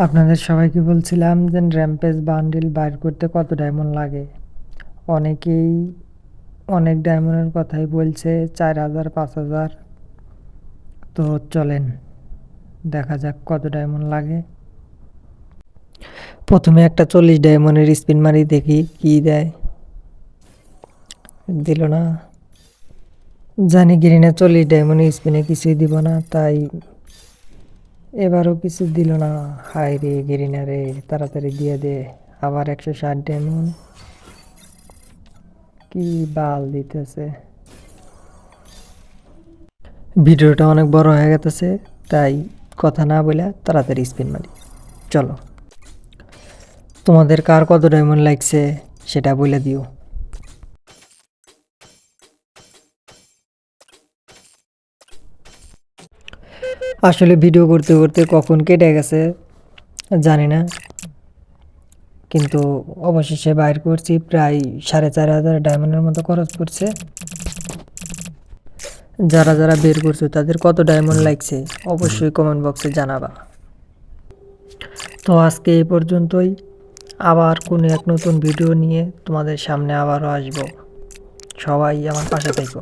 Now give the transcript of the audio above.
আপনাদের সবাইকে বলছিলাম যে র্যাম্পেজ বান্ডিল বাইর করতে কত ডায়মন্ড লাগে। অনেকেই অনেক ডায়মন্ডের কথাই বলছে, 4000 5000। তো চলেন দেখা যাক কত ডায়মন্ড লাগে। প্রথমে একটা 40 ডায়মন্ডের স্পিন মারি, দেখি কি দেয়। দিল না। জানি গ্রিনে 40 ডায়মন্ডের স্পিনে কিছুই দিব না, তাই এবারও কিছু দিল না। হাই রে গ্রিনা রে, তাড়াতাড়ি দিয়ে দে। আবার 160 ডায়মন্ড। কি বাল দিতেছে। ভিডিওটা অনেক বড় হয়ে গেছে, তাই কথা না বলে তাড়াতাড়ি স্পিন মারি। চলো, তোমাদের কার কত ডায়মন্ড লাগছে সেটা বলে দিও। আসলে ভিডিও করতে করতে কখন কেটে গেছে জানি না, কিন্তু অবশেষে বাইর করছি। প্রায় 4500 ডায়মন্ডের মতো খরচ করছে। যারা যারা বের করছো তাদের কত ডায়মন্ড লাগছে অবশ্যই কমেন্ট বক্সে জানাবা। তো আজকে এই পর্যন্তই। আবার কোনো এক নতুন ভিডিও নিয়ে তোমাদের সামনে আবারও আসবো। সবাই আমার পাশে থেকো।